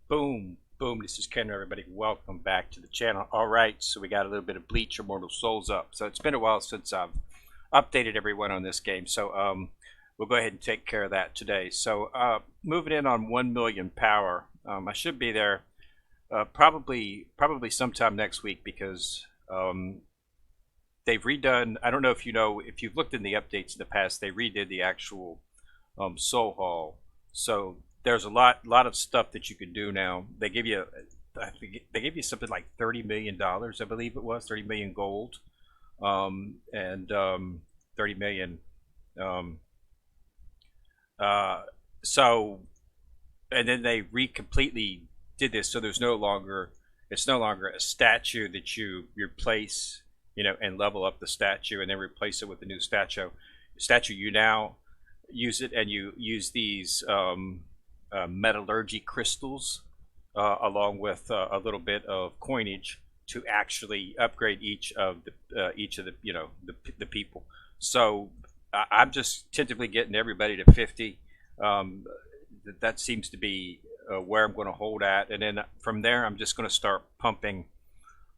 Boom, boom. This is Ken, everybody. Welcome back to the channel. All right, so we got a little bit of Bleach Immortal Souls up. So it's been a while since I've updated everyone on this game. So we'll go ahead and take care of that today. So moving in on 1 million power. I should be there probably sometime next week because they've redone. I don't know if you know, if you've looked in the updates in the past, they redid the actual soul hall. So there's a lot of stuff that you can do now. They give you, they gave you something like $30 million, I believe it was 30 million gold, and 30 million. Um, so, and then they completely did this, so there's no longer, it's no longer a statue that you replace, you know, and level up the statue and then replace it with a new statue. You now use it, and you use these metallurgy crystals along with a little bit of coinage to actually upgrade each of the the people. So I'm just tentatively getting everybody to 50. That seems to be where I'm going to hold at, and then from there I'm just going to start pumping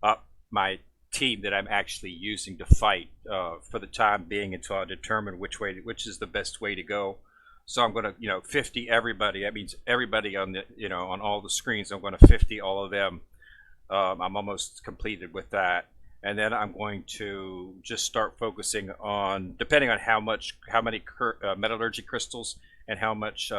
up my team that I'm actually using to fight for the time being until I determine which is the best way to go. So I'm going to, 50 everybody. That means everybody on the, on all the screens. I'm going to 50 all of them. I'm almost completed with that, and then I'm going to just start focusing on, depending on how many metallurgy crystals and how much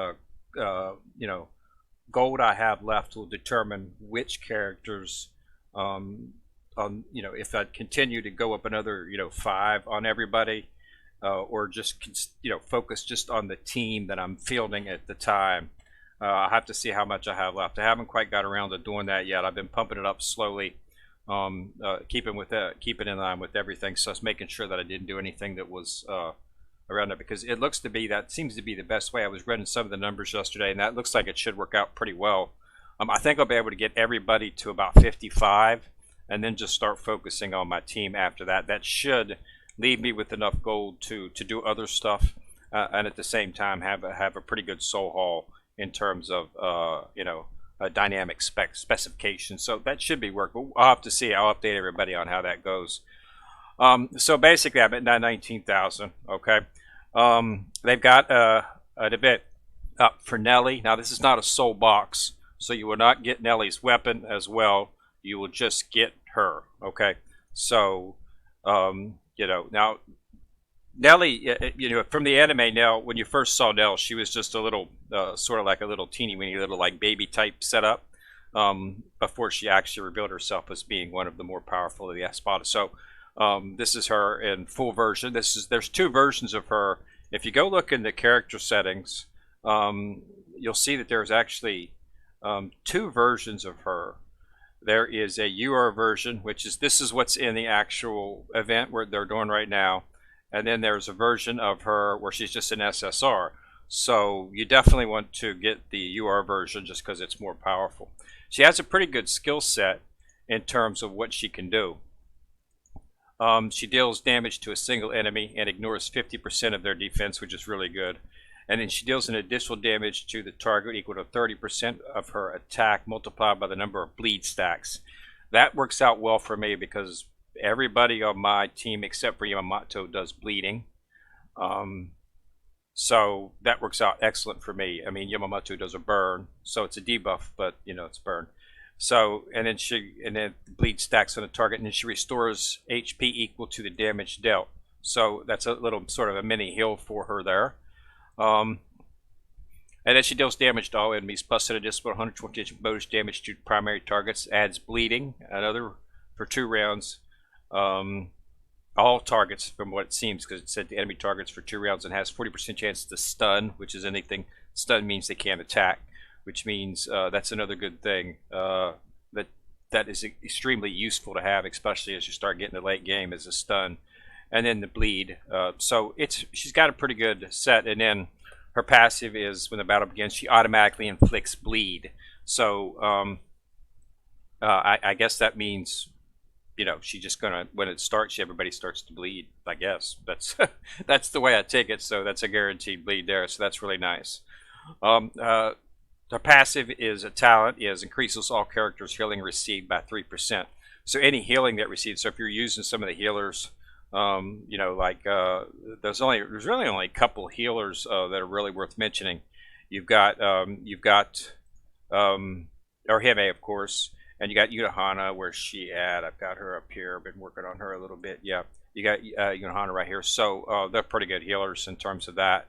gold I have left will determine which characters. If I continue to go up another, 5 on everybody. Or just focus just on the team that I'm fielding at the time. I have to see how much I have left. I haven't quite got around to doing that yet. I've been pumping it up slowly, keeping in line with everything. So I was making sure that I didn't do anything that was around it, because it looks to be, that seems to be the best way. I was running some of the numbers yesterday, and that looks like it should work out pretty well. I think I'll be able to get everybody to about 55, and then just start focusing on my team after that. That should leave me with enough gold to do other stuff, and at the same time have a pretty good soul haul in terms of a dynamic specification. So that should be work. But I'll have to see. I'll update everybody on how that goes. So basically, I'm at 19,000. Okay. They've got an event up for Nelly. Now this is not a soul box, so you will not get Nelly's weapon as well. You will just get her. Okay. So now Nelly, from the anime, Nell, when you first saw Nell, she was just a little, sort of like a little teeny weeny little like baby type setup, before she actually revealed herself as being one of the more powerful of the Espada. So this is her in full version. There's 2 versions of her. If you go look in the character settings, you'll see that there's actually 2 versions of her. There is a UR version, which is, this is what's in the actual event where they're doing right now. And then there's a version of her where she's just an SSR. So you definitely want to get the UR version just because it's more powerful. She has a pretty good skill set in terms of what she can do. She deals damage to a single enemy and ignores 50% of their defense, which is really good. And then she deals an additional damage to the target equal to 30% of her attack multiplied by the number of bleed stacks. That works out well for me because everybody on my team except for Yamamoto does bleeding. So that works out excellent for me. I mean, Yamamoto does a burn, so it's a debuff, but it's burn. So, and then bleed stacks on the target, and then she restores HP equal to the damage dealt. So that's a little sort of a mini heal for her there. And then she deals damage to all enemies, plus an additional 120 bonus damage to primary targets, adds bleeding, another for 2 rounds. All targets, from what it seems, because it said the enemy targets for 2 rounds, and has 40% chance to stun, which is anything. Stun means they can't attack, which means that's another good thing. That is extremely useful to have, especially as you start getting the late game, as a stun. And then the bleed. So she's got a pretty good set. And then her passive is, when the battle begins, she automatically inflicts bleed. So I guess that means, she's just gonna, when it starts, everybody starts to bleed. I guess that's that's the way I take it. So that's a guaranteed bleed there. So that's really nice. The passive is a talent is increases all characters' healing received by 3%. So any healing that receives. So if you're using some of the healers, you know, like there's really only a couple healers that are really worth mentioning. You've got or Hime, of course, and you got Unohana. Where's she at? I've got her up here. I've been working on her a little bit. Yeah, you got Unohana right here. So they're pretty good healers in terms of that.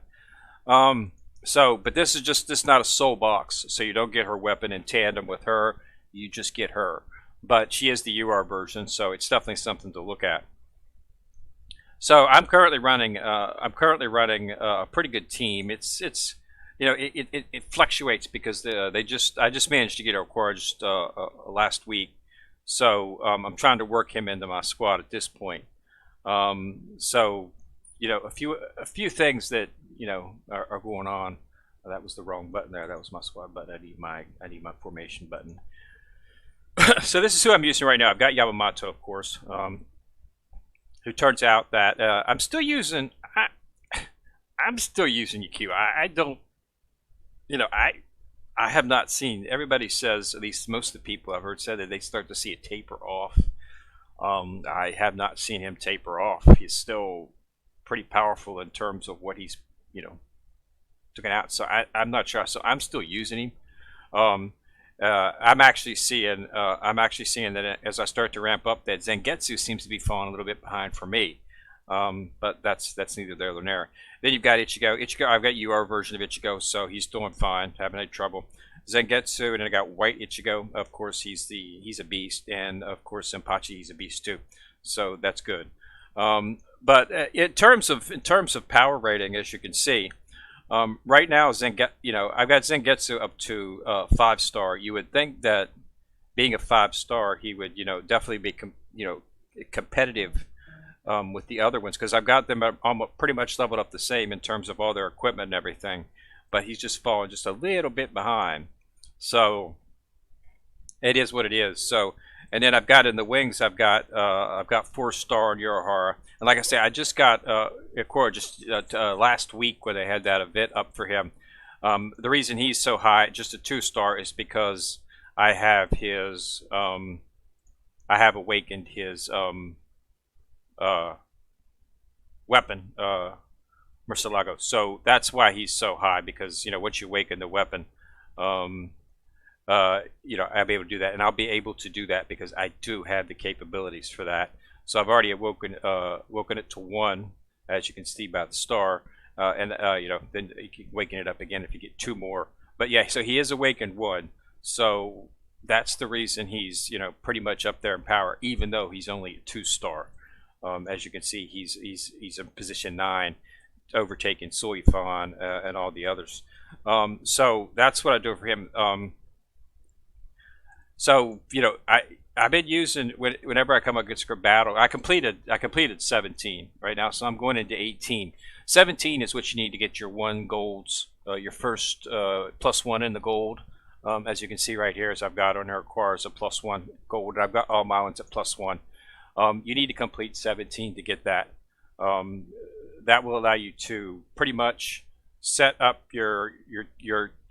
But this is just not a soul box, so you don't get her weapon in tandem with her. You just get her. But she is the UR version, so it's definitely something to look at. So I'm currently running. A pretty good team. It's you know it fluctuates because I just managed to get Okora just last week, so I'm trying to work him into my squad at this point. So you know a few things that you know are going on. Oh, that was the wrong button there. That was my squad button. I need my formation button. So this is who I'm using right now. I've got Yamamoto, of course, who turns out that I'm still using. I'm still using UQ. I don't. You know, I have not seen. Everybody says, at least most of the people I've heard said that they start to see it taper off. I have not seen him taper off. He's still pretty powerful in terms of what he's taken out. So I'm not sure. So I'm still using him. I'm actually seeing that as I start to ramp up, that Zangetsu seems to be falling a little bit behind for me. But that's neither there nor there. Then you've got Ichigo. I've got UR version of Ichigo, so he's doing fine, haven't had trouble. Zangetsu, and then I got White Ichigo. Of course, he's a beast, and of course Senpachi, he's a beast too. So that's good. But in terms of power rating, as you can see, right now I've got Zangetsu up to 5-star. You would think that being a 5-star, he would definitely be competitive with the other ones, because I've got them almost pretty much leveled up the same in terms of all their equipment and everything, but he's just falling just a little bit behind. So it is what it is. So, and then I've got in the wings, I've got 4-star on Uruhara, and like I say, I just got Ikora just last week where they had that event up for him. The reason he's so high, just a 2-star, is because I have awakened his weapon, Murcielago. So that's why he's so high, because once you awaken the weapon, I'll be able to do that, and I'll be able to do that because I do have the capabilities for that. So I've already woken it to 1, as you can see by the star, and then you can waken it up again if you get 2 more. But yeah, so he is awakened 1. So that's the reason he's pretty much up there in power, even though he's only a 2-star. As you can see, he's in position 9, overtaking Suifan and all the others. So that's what I do for him. So I've been using, whenever I come against a battle, I completed 17 right now, so I'm going into 18. 17 is what you need to get your 1 golds, your first +1 in the gold. As you can see right here, as I've got on there, requires a +1 gold. I've got all my ones at +1. You need to complete 17 to get that. That will allow you to pretty much set up your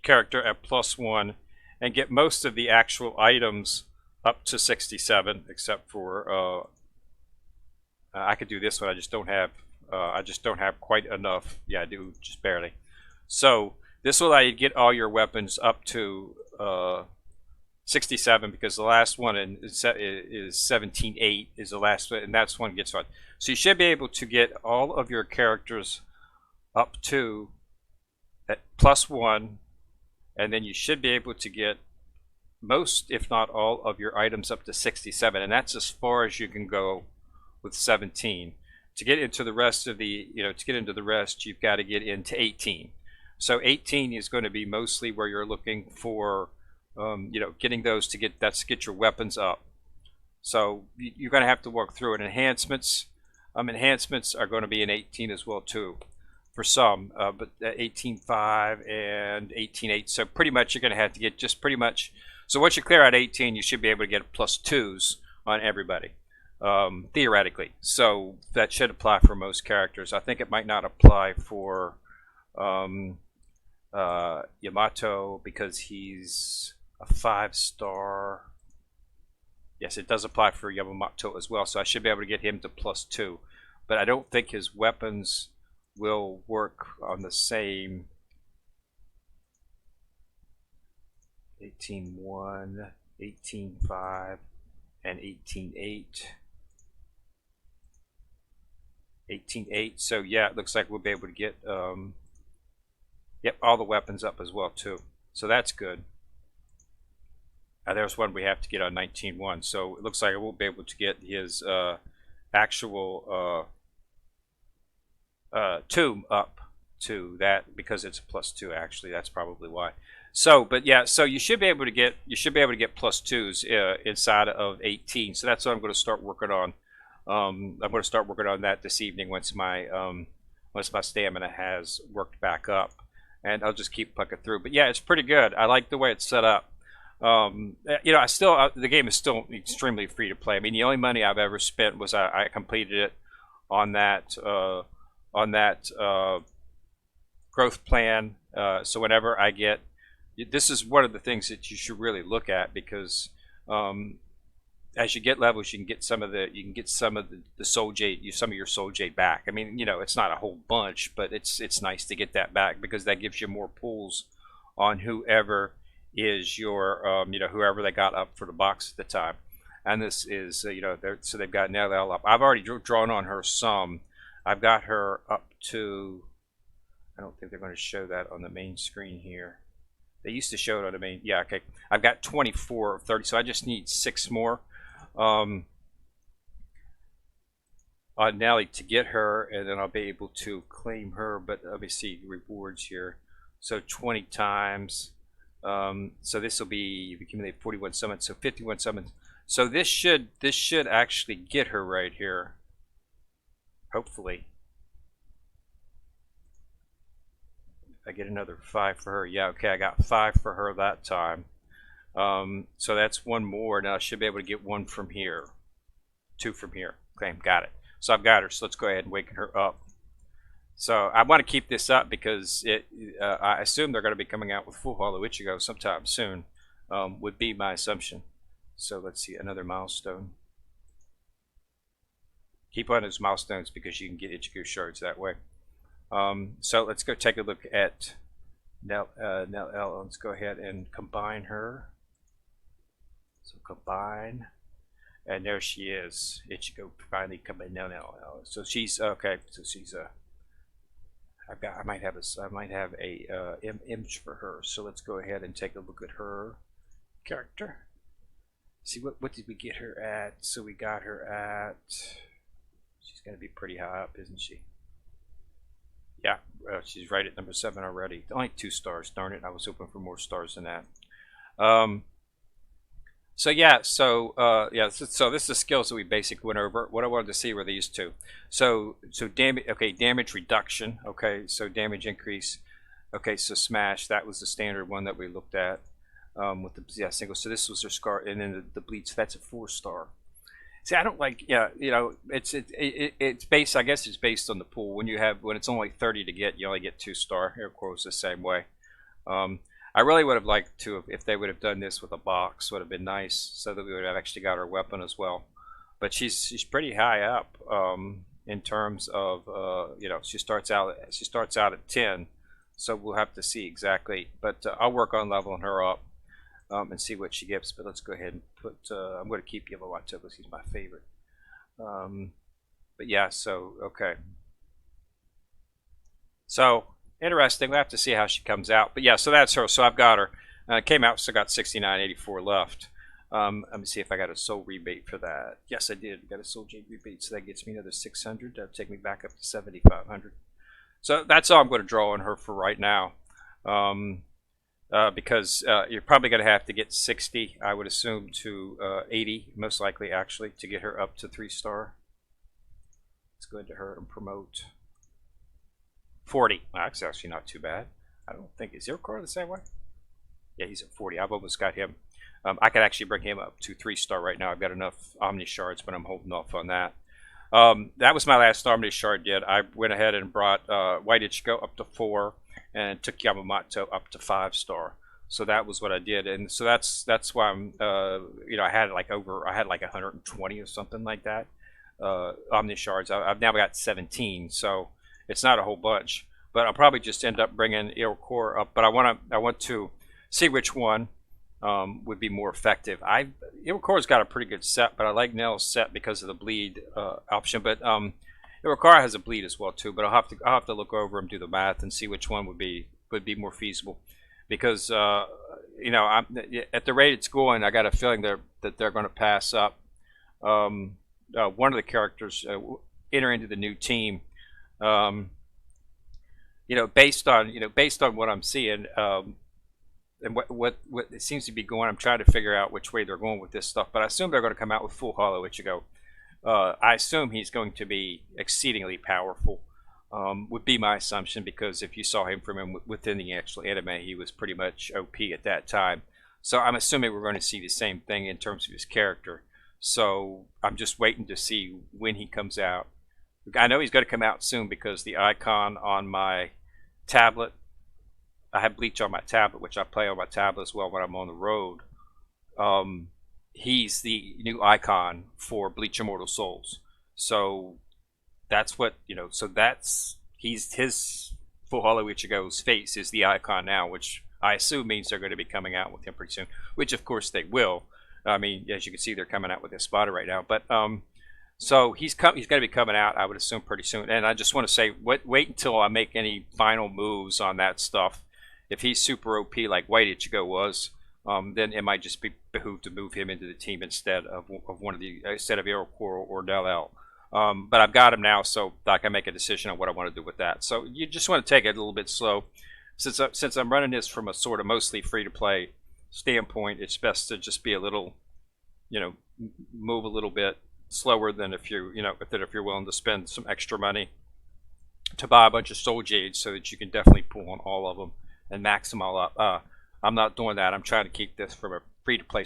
character at +1 and get most of the actual items up to 67, except for I could do this one. I just don't have quite enough. Yeah, I do, just barely. So this will allow you to get all your weapons up to 67, because the last one is 17.8 is the last one, and that's one gets on. So you should be able to get all of your characters up to at +1, and then you should be able to get most, if not all, of your items up to 67, and that's as far as you can go with 17. To get into the rest of the, you've got to get into 18. So 18 is going to be mostly where you're looking for, getting those to get your weapons up. So you're going to have to work through it. Enhancements are going to be in 18 as well too, for some, but 18.5 and 18.8. So pretty much you're going to have to get just pretty much. So once you clear out 18, you should be able to get +2s on everybody, theoretically. So that should apply for most characters. I think it might not apply for Yamato because he's a 5-star. Yes, it does apply for Yamamoto as well, so I should be able to get him to +2. But I don't think his weapons will work on the same 18-1, 18-5, and 18-8. 18-8. So yeah, it looks like we'll be able to get yep, all the weapons up as well too. So that's good. There's one we have to get on 19-1. So it looks like I won't be able to get his actual tomb up to that because it's a +2 actually. That's probably why. So, but yeah, so you should be able to get +2s inside of 18. So that's what I'm going to start working on. I'm going to start working on that this evening once my stamina has worked back up, and I'll just keep pucking through. But yeah, it's pretty good. I like the way it's set up. You know, the game is still extremely free to play. I mean, the only money I've ever spent was I completed it on that growth plan. So whenever I get, this is one of the things that you should really look at because as you get levels, you can get some of the soul jade, some of your soul jade back. I mean, you know, it's not a whole bunch, but it's nice to get that back because that gives you more pulls on whoever is your you know, whoever they got up for the box at the time. And this is you know, so they've got Nelliel up. I've already drawn on her some. I've got her up to, I don't think they're going to show that on the main screen here. They used to show it on the main. Yeah, okay. I've got 24 of 30, so I just need 6 more on Nelly to get her, and then I'll be able to claim her. But let me see rewards here. So 20 times. So this will be accumulate 41 summons, so 51 summons. So this should actually get her right here. Hopefully. I get another 5 for her. Yeah, okay, I got 5 for her that time. So that's 1 more. Now I should be able to get 1 from here. 2 from here. Okay, got it. So I've got her. So let's go ahead and wake her up. So I want to keep this up because I assume they're going to be coming out with Full Hollow Ichigo sometime soon. Would be my assumption. So let's see, another milestone. Keep on those milestones because you can get Ichigo shards that way. So let's go take a look at Nelliel. Let's go ahead and combine her. So combine, and there she is. Ichigo finally combined Nelliel. So she's okay. So she's I might have a image for her. So let's go ahead and take a look at her character. See what did we get her at? So we got her at. She's going to be pretty high up, isn't she? Yeah, she's right at number 7 already. Only 2 stars. Darn it! I was hoping for more stars than that. So yeah, so this is the skills that we basically went over. What I wanted to see were these 2. So damage. Okay, damage reduction. Okay, so damage increase. Okay, so smash. That was the standard one that we looked at with the single. So this was her scar, and then the bleach. That's a 4-star. See, I don't like, yeah, you know, it's based, I guess it's based on the pool. When it's only 30 to get, you only get 2-star. Air quotes the same way. I really would have liked to, if they would have done this with a box, would have been nice, so that we would have actually got our weapon as well. But she's pretty high up in terms of, you know, she starts out at 10, so we'll have to see exactly. But I'll work on leveling her up. And see what she gives, but let's go ahead and put. I'm going to keep Yamamoto because he's my favorite. But yeah, so okay. So interesting. We'll have to see how she comes out. But yeah, so that's her. So I've got her. Came out, so got 69.84 left. Let me see if I got a soul rebate for that. Yes, I did. Got a soul jade rebate, so that gets me another 600. That'll take me back up to 7,500. So that's all I'm going to draw on her for right now. Because you're probably going to have to get 60, I would assume, to 80, most likely, actually, to get her up to 3-star. Let's go into her and promote. 40. Well, that's actually not too bad. I don't think. Is Zero the same way? Yeah, he's at 40. I've almost got him. I could actually bring him up to 3-star right now. I've got enough Omni Shards, but I'm holding off on that. That was my last Omni Shard did. I went ahead and brought White Ichigo up to 4. and took Yamamoto up to 5-star. So that was what I did, and so that's why I'm you know, I had like 120 or something like that Omni shards. I've now got 17, so it's not a whole bunch. But I'll probably just end up bringing Iroquois up. But I want to see which one would be more effective. Iroquois got a pretty good set, but I like Nell's set because of the bleed option. But Iroquois has a bleed as well too. But I'll have to look over and do the math and see which one would be more feasible. Because you know, at the rate it's going, I got a feeling that they're going to pass up one of the characters enter into the new team. You know, based on what I'm seeing and what it seems to be going. I'm trying to figure out which way they're going with this stuff. But I assume they're going to come out with full hollow Ichigo. I assume he's going to be exceedingly powerful. Would be my assumption, because if you saw him within the actual anime, he was pretty much OP at that time. So I'm assuming we're going to see the same thing in terms of his character. So I'm just waiting to see when he comes out. I know he's going to come out soon because the icon on my tablet, I have Bleach on my tablet, which I play on my tablet as well when I'm on the road. He's the new icon for Bleach Immortal Souls. So that's what, you know, so that's his full hollow Ichigo's face is the icon now, which I assume means they're going to be coming out with him pretty soon, which of course they will. I mean, as you can see, they're coming out with this spotter right now, but so he's going to be coming out, I would assume, pretty soon. And I just want to say, wait until I make any final moves on that stuff. If he's super OP like White Ichigo was, then it might just be behooved to move him into the team instead of Iroquois or Nelliel. But I've got him now, so I can make a decision on what I want to do with that. So you just want to take it a little bit slow. Since I'm running this from a sort of mostly free-to-play standpoint, it's best to just be a little, you know, move a little bit slower than if you're willing to spend some extra money to buy a bunch of soul jades, so that you can definitely pull on all of them and max them all up. I'm not doing that. I'm trying to keep this from a free-to-play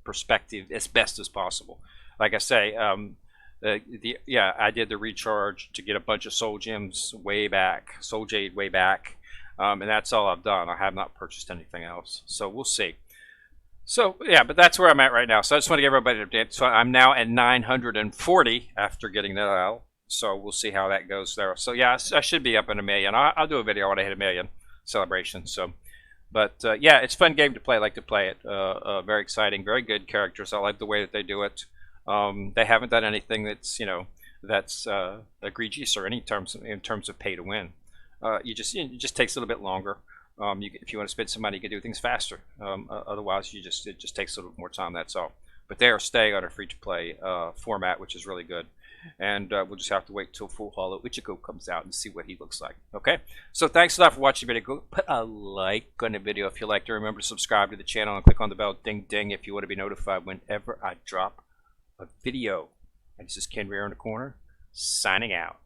perspective as best as possible. Like I say, I did the recharge to get a bunch of soul gems way back, soul jade way back, and that's all I've done. I have not purchased anything else, so we'll see. So yeah, but that's where I'm at right now. So I just want to give everybody an update. So I'm now at 940 after getting that out. So we'll see how that goes there. So yeah, I should be up in 1 million. I'll do a video when I hit 1 million celebration. So. But yeah, it's a fun game to play. I like to play it. Very exciting, very good characters. I like the way that they do it. They haven't done anything that's egregious or in terms of pay to win. It just takes a little bit longer. If you want to spend some money, you can do things faster. Otherwise, it just takes a little more time. That's all. But they are staying on a free-to-play format, which is really good. And we'll just have to wait till Full Hollow Ichigo comes out and see what he looks like. Okay? So thanks a lot for watching the video. Go put a like on the video if you liked it. Remember to subscribe to the channel and click on the bell ding ding if you want to be notified whenever I drop a video. And this is Ken Rear in the corner, signing out.